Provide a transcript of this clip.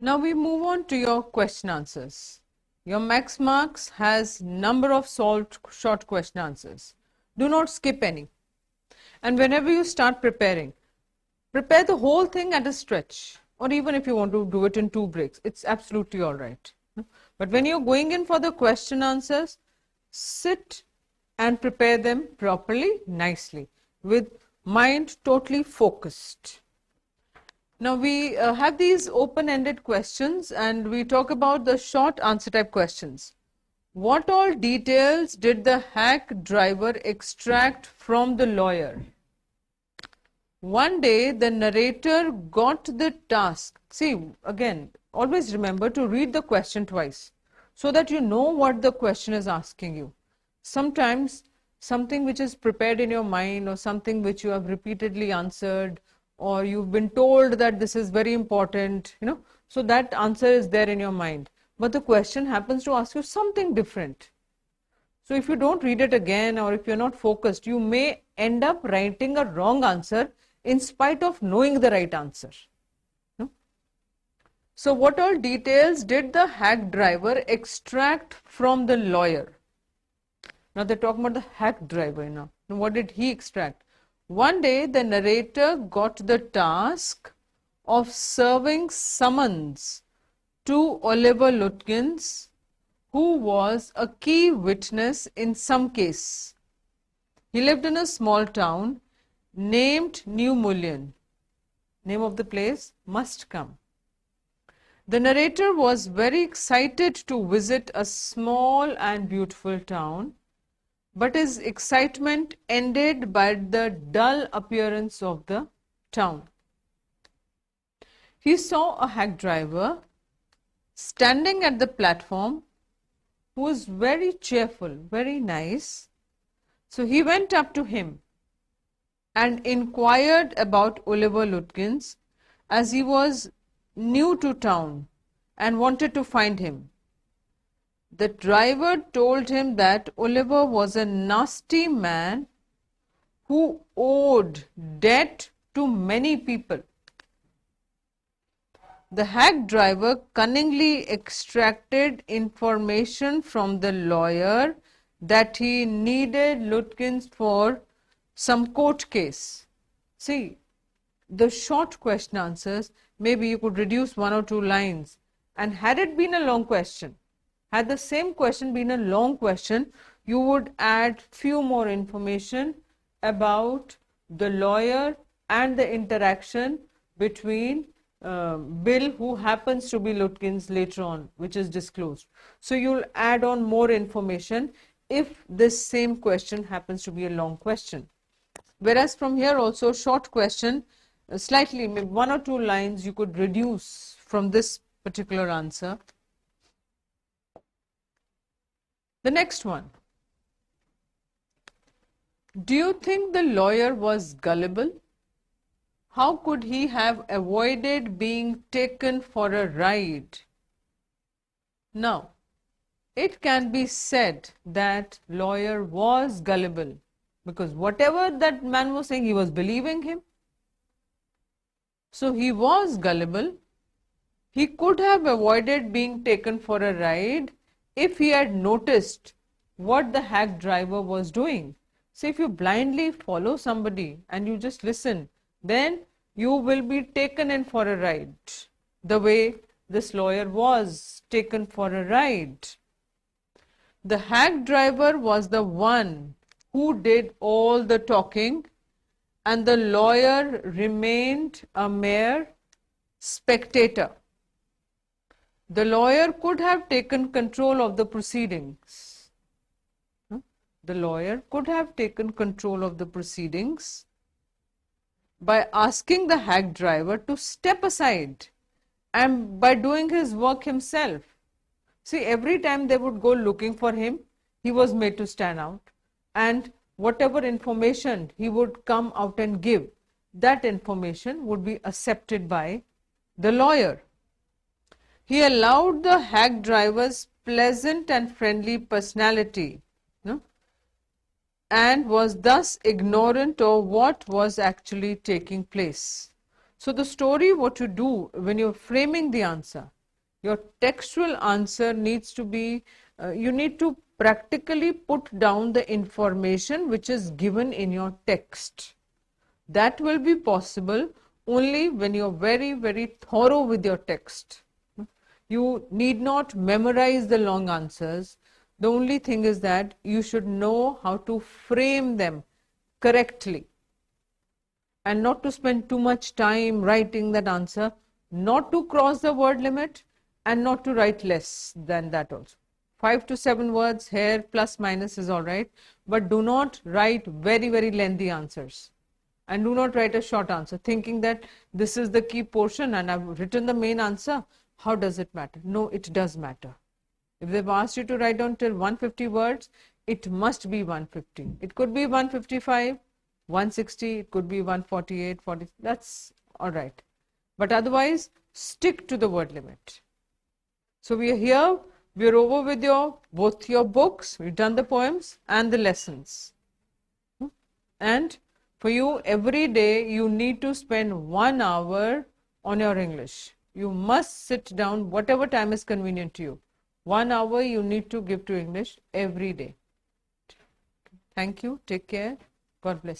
Now we move on to your question answers. Your Maxx Marks has number of solved short question answers. Do not skip any. And whenever you start preparing, prepare the whole thing at a stretch, or even if you want to do it in 2 breaks, it's absolutely all right. But when you're going in for the question answers, sit and prepare them properly, nicely, with mind totally focused. Now we have these open-ended questions and we talk about the short answer type questions. What all details did the hack driver extract from the lawyer? One day the narrator got the task. See, again, always remember to read the question twice so that you know what the question is asking you. Sometimes something which is prepared in your mind or something which you have repeatedly answered or you've been told that this is very important, so that answer is there in your mind. But the question happens to ask you something different. So if you don't read it again or if you're not focused, you may end up writing a wrong answer in spite of knowing the right answer. So what all details did the hack driver extract from the lawyer? Now they're talking about the hack driver now. What did he extract? One day the narrator got the task of serving summons to Oliver Lutkins, who was a key witness in some case. He lived in a small town named New Mullion. Name of the place must come. The narrator was very excited to visit a small and beautiful town, but his excitement ended by the dull appearance of the town. He saw a hack driver standing at the platform who was very cheerful, very nice. So he went up to him and inquired about Oliver Lutkins, as he was new to town and wanted to find him. The driver told him that Oliver was a nasty man who owed debt to many people. The hack driver cunningly extracted information from the lawyer that he needed Lutkins for some court case. See, the short question answers, maybe you could reduce 1 or 2 lines, and had it been a long question, had the same question been a long question, you would add few more information about the lawyer and the interaction between Bill, who happens to be Lutkins later on, which is disclosed. So you'll add on more information if this same question happens to be a long question. Whereas from here also short question, slightly, maybe 1 or 2 lines you could reduce from this particular answer. The next one. Do you think the lawyer was gullible? How could he have avoided being taken for a ride? Now, it can be said that lawyer was gullible because whatever that man was saying, he was believing him. So he was gullible. He could have avoided being taken for a ride if he had noticed what the hack driver was doing. So if you blindly follow somebody and you just listen, then you will be taken in for a ride, the way this lawyer was taken for a ride. The hack driver was the one who did all the talking and the lawyer remained a mere spectator. The lawyer could have taken control of the proceedings. The lawyer could have taken control of the proceedings by asking the hack driver to step aside and by doing his work himself. See, every time they would go looking for him, he was made to stand out, and whatever information he would come out and give, that information would be accepted by the lawyer. He allowed the hack driver's pleasant and friendly personality, and was thus ignorant of what was actually taking place. So the story, what you do when you're framing the answer, your textual answer needs to be, you need to practically put down the information which is given in your text. That will be possible only when you're very, very thorough with your text. You need not memorize the long answers. The only thing is that you should know how to frame them correctly and not to spend too much time writing that answer, not to cross the word limit and not to write less than that also. 5 to 7 words here plus minus is all right, but do not write very, very lengthy answers. And do not write a short answer thinking that this is the key portion and I've written the main answer. How does it matter? No, it does matter. If they've asked you to write down till 150 words, it must be 150. It could be 155, 160, it could be 148, 40, that's all right. But otherwise, stick to the word limit. So we are here, we are over with both your books, we've done the poems and the lessons. And for you, every day you need to spend 1 hour on your English. You must sit down whatever time is convenient to you. 1 hour you need to give to English every day. Thank you. Take care. God bless.